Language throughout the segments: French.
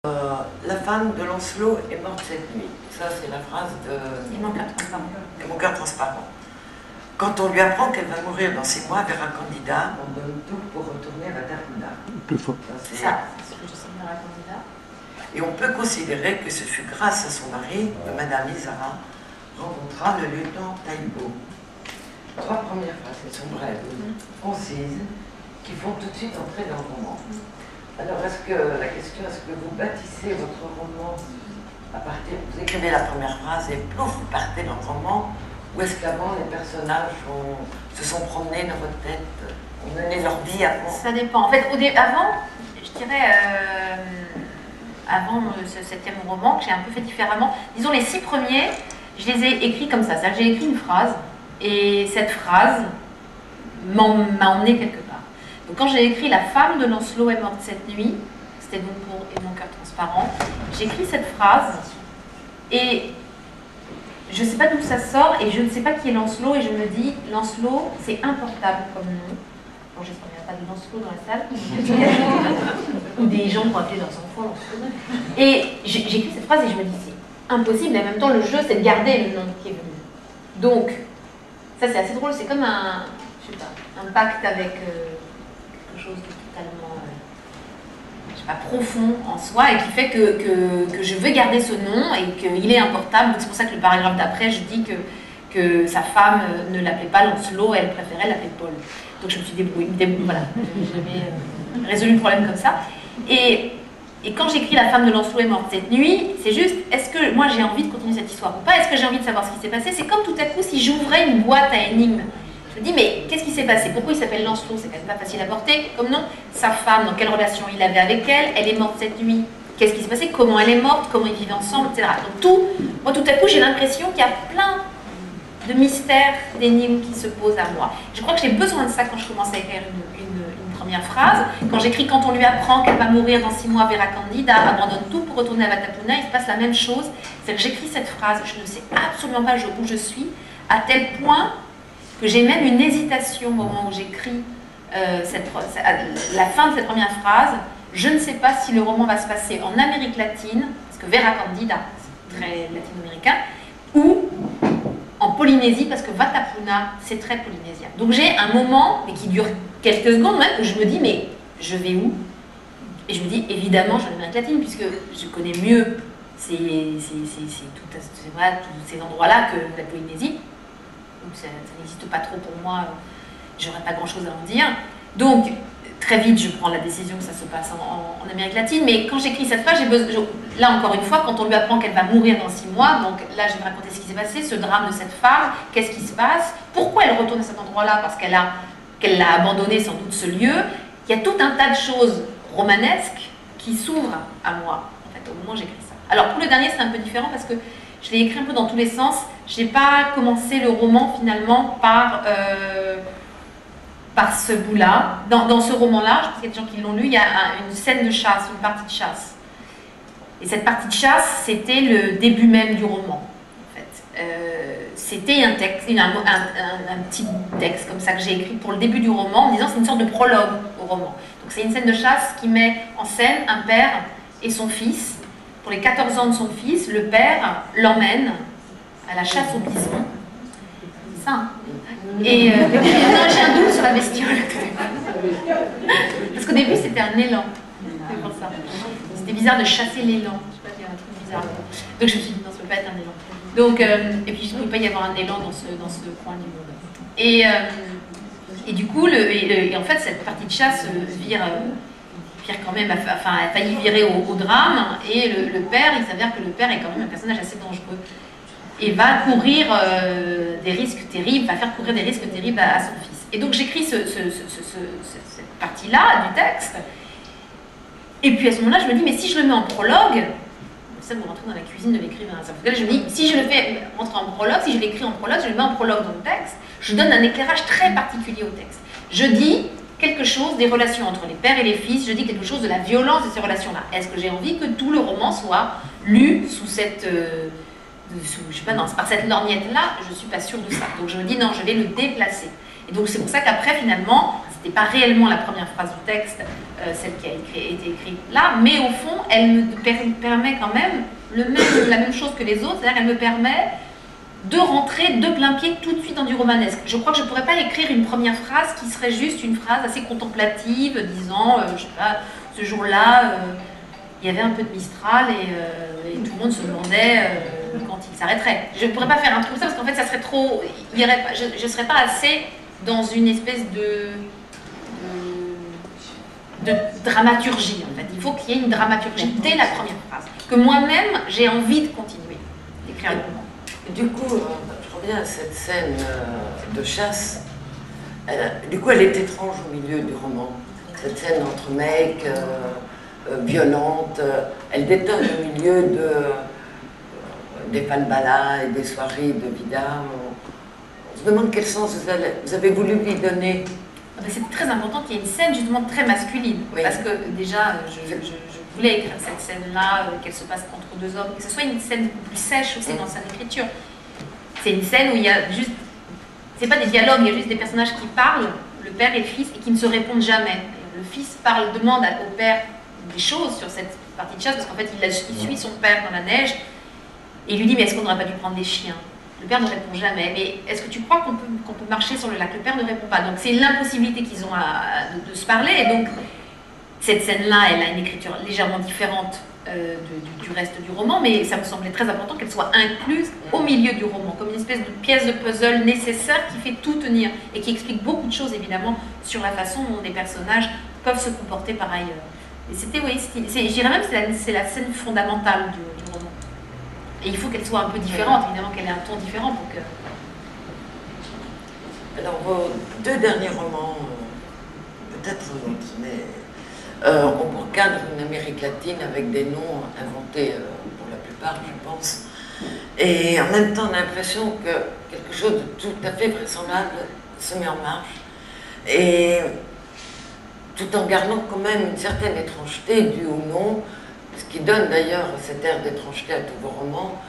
La femme de Lancelot est morte cette nuit. Ça, c'est la phrase de... Et mon cœur transparent. Et mon cœur transparent. Quand on lui apprend qu'elle va mourir dans 6 mois, Vera Candida, on donne tout pour retourner à Vatapuna. Plus fort. C'est ça, c'est ce que je sais de Vera Candida. Et on peut considérer que ce fut grâce à son mari que Madame Isara rencontra le lieutenant Taïbo. 3 premières phrases, elles sont brèves, concises, qui font tout de suite entrer dans le roman. Alors, la question, est-ce que vous bâtissez votre roman à partir, vous écrivez la première phrase et plouf, vous partez dans le roman, ou est-ce qu'avant les personnages se sont promenés dans votre tête, ont mené leur vie avant? Ça dépend. En fait, avant, je dirais, avant ce 7e roman, que j'ai un peu fait différemment, disons les 6 premiers, je les ai écrits comme ça. C'est-à-dire que j'ai écrit une phrase, et cette phrase m'a emmené quelque part. Donc quand j'ai écrit « La femme de Lancelot est morte cette nuit », c'était donc pour « Et mon cœur transparent », j'ai écrit cette phrase, et je ne sais pas d'où ça sort, et je ne sais pas qui est Lancelot, et je me dis « Lancelot, c'est importable comme nom ». Bon, j'espère qu'il n'y a pas de Lancelot dans la salle, ou des gens qui ont appelé leurs enfants Lancelot. Et j'écris cette phrase, et je me dis « C'est impossible », et en même temps, le jeu, c'est de garder le nom qui est venu. Donc, ça c'est assez drôle, c'est comme un, je sais pas, un pacte avec quelque chose de totalement, je sais pas, profond en soi et qui fait que je veux garder ce nom et qu'il est importable. C'est pour ça que le paragraphe d'après, je dis que sa femme ne l'appelait pas Lancelot, elle préférait l'appeler Paul. Donc je me suis débrouillée, voilà, j'avais résolu le problème comme ça. Et quand j'écris « La femme de Lancelot est morte cette nuit », c'est juste, est-ce que moi j'ai envie de continuer cette histoire ou pas? Est-ce que j'ai envie de savoir ce qui s'est passé? C'est comme tout à coup si j'ouvrais une boîte à énigmes. Je me dis, mais qu'est-ce qui s'est passé? Pourquoi il s'appelle Lancelot? C'est quand même pas facile à porter comme nom. Sa femme, dans quelle relation il avait avec elle? Elle est morte cette nuit. Qu'est-ce qui s'est passé? Comment elle est morte? Comment ils vivaient ensemble, etc. Donc moi tout à coup j'ai l'impression qu'il y a plein de mystères, d'énigmes qui se posent à moi. Je crois que j'ai besoin de ça quand je commence à écrire une première phrase. Quand j'écris « Quand on lui apprend qu'elle va mourir dans 6 mois, Vera Candida abandonne tout pour retourner à Vatapuna », il se passe la même chose. C'est-à-dire que j'écris cette phrase, je ne sais absolument pas où je suis, à tel point que j'ai même une hésitation au moment où j'écris la fin de cette première phrase. Je ne sais pas si le roman va se passer en Amérique latine, parce que Vera Candida, c'est très latino-américain, ou en Polynésie, parce que Vatapuna, c'est très polynésien. Donc j'ai un moment, mais qui dure quelques secondes même, où je me dis, mais je vais où? Et je me dis, évidemment, je vais en Amérique latine, puisque je connais mieux tous ces endroits-là que la Polynésie. Donc ça n'existe pas trop pour moi, j'aurais pas grand-chose à en dire. Donc, très vite, je prends la décision que ça se passe en Amérique latine, mais quand j'écris cette phrase, là encore une fois, quand on lui apprend qu'elle va mourir dans 6 mois, donc là je vais raconter ce qui s'est passé, ce drame de cette femme, qu'est-ce qui se passe, pourquoi elle retourne à cet endroit-là, parce qu'elle a abandonné sans doute ce lieu. Il y a tout un tas de choses romanesques qui s'ouvrent à moi, en fait, au moment où j'écris ça. Alors pour le dernier, c'est un peu différent parce que je l'ai écrit un peu dans tous les sens. Je n'ai pas commencé le roman finalement par ce bout-là. Dans ce roman-là, je pense qu'il y a des gens qui l'ont lu, il y a une scène de chasse, une partie de chasse. Et cette partie de chasse, c'était le début même du roman. En fait. C'était un texte, un petit texte comme ça que j'ai écrit pour le début du roman, en disant c'est une sorte de prologue au roman. Donc c'est une scène de chasse qui met en scène un père et son fils. Pour les 14 ans de son fils, le père l'emmène à la chasse aux bisons. C'est ça, hein? Et non, j'ai un doute sur la bestiole. Parce qu'au début, c'était un élan. C'est pour ça. C'était bizarre de chasser l'élan. Je sais pas, il y a un truc bizarre. Donc je me suis dit, non, ça ne peut pas être un élan. Donc, et puis, il ne peut pas y avoir un élan dans ce coin du monde. Et du coup, et en fait, cette partie de chasse vire quand même, enfin, a failli virer au drame, et le père, il s'avère que le père est quand même un personnage assez dangereux, et va courir des risques terribles, va faire courir des risques terribles à son fils. Et donc j'écris cette partie-là du texte, et puis à ce moment-là, je me dis, mais si je le mets en prologue, ça vous rentrez dans la cuisine de l'écrivain, je me dis, si je le fais rentrer en prologue, si je l'écris en prologue, je le mets en prologue dans le texte, je donne un éclairage très particulier au texte. Je dis quelque chose des relations entre les pères et les fils, je dis quelque chose de la violence de ces relations-là. Est-ce que j'ai envie que tout le roman soit lu sous cette, je sais pas, non, par cette lorgnette-là? Je ne suis pas sûre de ça. Donc je me dis non, je vais le déplacer. Et donc c'est pour ça qu'après, finalement, c'était pas réellement la première phrase du texte, celle qui a été écrite là, mais au fond, elle me permet quand même la même chose que les autres, c'est-à-dire qu'elle me permet de rentrer de plein pied tout de suite dans du romanesque. Je crois que je ne pourrais pas écrire une première phrase qui serait juste une phrase assez contemplative, disant, je sais pas, ce jour-là, il y avait un peu de Mistral et tout le monde se demandait quand il s'arrêterait. Je ne pourrais pas faire un truc comme ça parce qu'en fait, ça serait trop... je ne serais pas assez dans une espèce de dramaturgie, en fait. Il faut qu'il y ait une dramaturgie dès la première phrase. Que moi-même, j'ai envie de continuer d'écrire le roman. Du coup, je reviens à cette scène de chasse. Du coup, elle est étrange au milieu du roman. Cette scène entre mecs, violente. Elle détonne au milieu des falbalas et des soirées de vidam. On se demande quel sens vous avez voulu lui donner. C'est très important qu'il y ait une scène justement très masculine. Oui. Parce que déjà, je voulais écrire cette scène-là, qu'elle se passe entre deux hommes, que ce soit une scène plus sèche aussi dans sa écriture. C'est une scène où il y a juste... C'est pas des dialogues, il y a juste des personnages qui parlent, le père et le fils, et qui ne se répondent jamais. Le fils demande au père des choses sur cette partie de chasse, parce qu'en fait, il suit son père dans la neige, et il lui dit, mais est-ce qu'on n'aurait pas dû prendre des chiens? Le père ne répond jamais. Mais est-ce que tu crois qu'on peut marcher sur le lac? Le père ne répond pas. Donc c'est l'impossibilité qu'ils ont de se parler. Et donc cette scène-là, elle a une écriture légèrement différente du reste du roman, mais ça me semblait très important qu'elle soit incluse au milieu du roman, comme une espèce de pièce de puzzle nécessaire qui fait tout tenir et qui explique beaucoup de choses évidemment sur la façon dont des personnages peuvent se comporter par ailleurs. Et c'était, oui, je dirais même que c'est la scène fondamentale du roman. Et il faut qu'elle soit un peu différente, évidemment, qu'elle ait un ton différent pour que... Alors, vos deux derniers romans, peut-être d'autres, mais on vous recadre une Amérique latine avec des noms inventés pour la plupart, je pense. Et en même temps, on a l'impression que quelque chose de tout à fait vraisemblable se met en marche. Et tout en gardant quand même une certaine étrangeté due au nom, ce qui donne d'ailleurs cet air d'étrangeté à tous vos romans.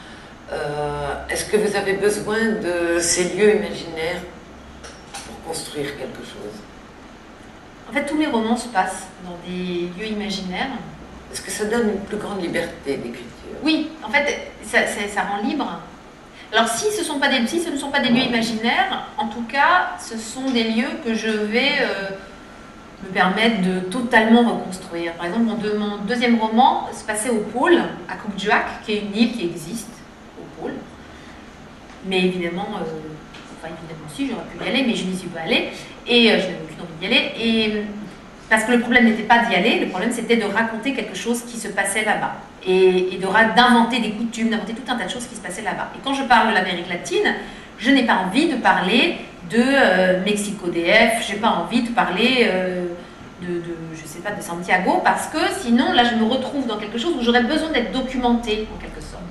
Est-ce que vous avez besoin de ces lieux imaginaires pour construire quelque chose? En fait, tous mes romans se passent dans des lieux imaginaires. Est-ce que ça donne une plus grande liberté d'écriture? Oui, en fait, ça rend libre. Alors, si ce ne sont pas des lieux imaginaires, en tout cas, ce sont des lieux que je vais... me permettre de totalement reconstruire. Par exemple, mon deuxième roman se passait au pôle, à Cookjuak, qui est une île qui existe au pôle. Mais évidemment, évidemment si, j'aurais pu y aller, mais je n'y suis pas allée, et je n'avais aucune envie d'y aller. Et, parce que le problème n'était pas d'y aller, le problème c'était de raconter quelque chose qui se passait là-bas. Et d'inventer des coutumes, d'inventer tout un tas de choses qui se passaient là-bas. Et quand je parle de l'Amérique latine, je n'ai pas envie de parler de Mexico DF, je n'ai pas envie de parler je sais pas, de Santiago, parce que sinon, là, je me retrouve dans quelque chose où j'aurais besoin d'être documentée, en quelque sorte.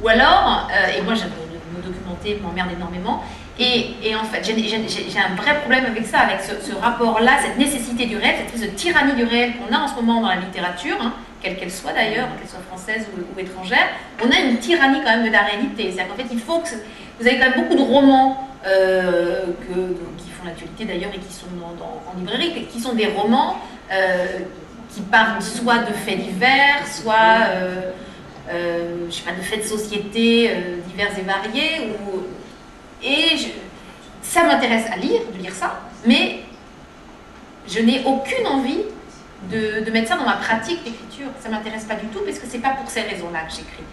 Ou alors, et moi, me documenter m'emmerde énormément, et en fait, j'ai un vrai problème avec ça, avec ce rapport-là, cette nécessité du réel, cette espèce de tyrannie du réel qu'on a en ce moment dans la littérature, hein, quelle qu'elle soit d'ailleurs, qu'elle soit française ou étrangère, on a une tyrannie quand même de la réalité. C'est-à-dire qu'en fait, il faut que... Vous avez quand même beaucoup de romans qui font l'actualité d'ailleurs et qui sont en librairie, qui sont des romans qui parlent soit de faits divers, soit je sais pas, de faits de société divers et variés. Ça m'intéresse de lire ça, mais je n'ai aucune envie de mettre ça dans ma pratique d'écriture. Ça ne m'intéresse pas du tout, parce que c'est pas pour ces raisons-là que j'écris.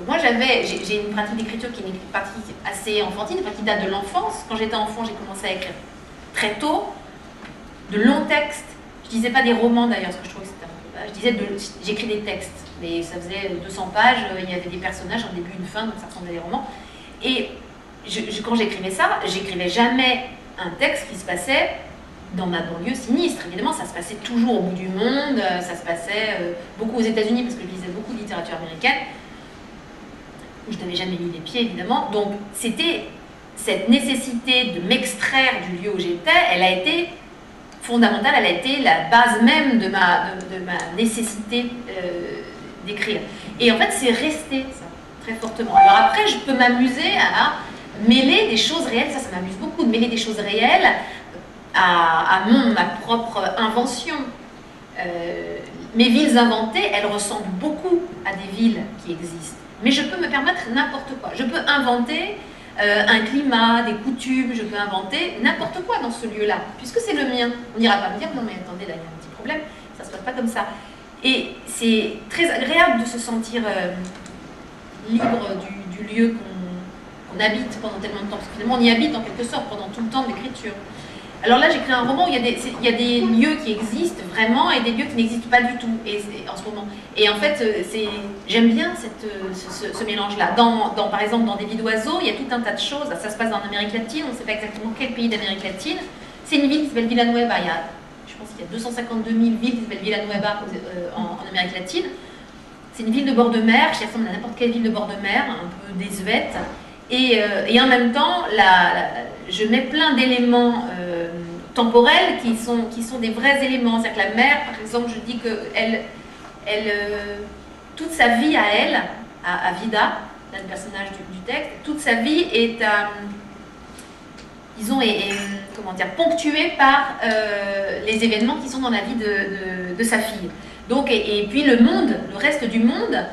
Moi, j'ai une pratique d'écriture qui est une pratique assez enfantine, une pratique qui date de l'enfance. Quand j'étais enfant, j'ai commencé à écrire très tôt, de longs textes. Je disais pas des romans d'ailleurs, parce que je trouvais que c'était un peu... J'écris des textes, mais ça faisait 200 pages, il y avait des personnages, un début, une fin, donc ça ressemblait à des romans. Et quand j'écrivais ça, j'écrivais jamais un texte qui se passait dans ma banlieue sinistre. Évidemment, ça se passait toujours au bout du monde, ça se passait beaucoup aux États-Unis, parce que je lisais beaucoup de littérature américaine, où je n'avais jamais mis les pieds, évidemment. Donc, c'était cette nécessité de m'extraire du lieu où j'étais, elle a été fondamentale, elle a été la base même de ma nécessité d'écrire. Et en fait, c'est resté, ça, très fortement. Alors après, je peux m'amuser à mêler des choses réelles, ça m'amuse beaucoup, de mêler des choses réelles, ma propre invention. Mes villes inventées, elles ressemblent beaucoup à des villes qui existent. Mais je peux me permettre n'importe quoi. Je peux inventer un climat, des coutumes, je peux inventer n'importe quoi dans ce lieu-là, puisque c'est le mien. On n'ira pas me dire, non mais attendez, là il y a un petit problème, ça ne se passe pas comme ça. Et c'est très agréable de se sentir libre du lieu qu'on habite pendant tellement de temps, parce que finalement on y habite en quelque sorte pendant tout le temps de l'écriture. Alors là, j'écris un roman où il y a des lieux qui existent vraiment et des lieux qui n'existent pas du tout en ce moment. Et en fait, j'aime bien ce mélange-là. Par exemple, dans Des vies d'oiseaux, il y a tout un tas de choses. Ça se passe en Amérique latine, on ne sait pas exactement quel pays d'Amérique latine. C'est une ville qui s'appelle Villanueva. Je pense qu'il y a 252 000 villes qui s'appellent Villanueva en Amérique latine. C'est une ville de bord de mer qui ressemble à n'importe quelle ville de bord de mer, un peu désuète. Et en même temps, je mets plein d'éléments temporels qui sont des vrais éléments. C'est-à-dire que la mer, par exemple, je dis que toute sa vie à elle, à Vida, le personnage du texte, toute sa vie est, disons, comment dire, ponctuée par les événements qui sont dans la vie de sa fille. Donc, et puis le reste du monde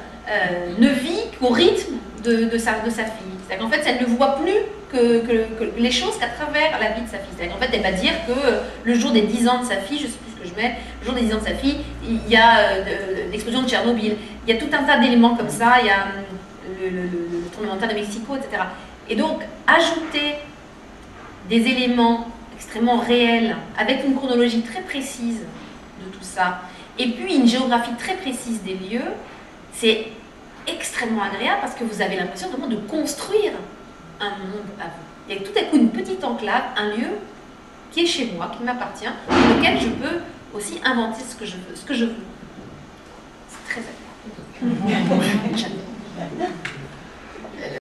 ne vit qu'au rythme de sa fille. C'est-à-dire qu'en fait, elle ne voit plus que les choses qu'à travers la vie de sa fille. C'est-à-dire qu'en fait, elle va dire que le jour des 10 ans de sa fille, je ne sais plus ce que je mets, le jour des 10 ans de sa fille, il y a l'explosion de Tchernobyl. Il y a tout un tas d'éléments comme ça, il y a le tremblement de terre de Mexico, etc. Et donc, ajouter des éléments extrêmement réels, avec une chronologie très précise de tout ça, et puis une géographie très précise des lieux, c'est extrêmement agréable parce que vous avez l'impression vraiment de construire un monde à vous. Il y a tout à coup une petite enclave, un lieu qui est chez moi, qui m'appartient, dans lequel je peux aussi inventer ce que je veux. C'est très agréable. J'adore.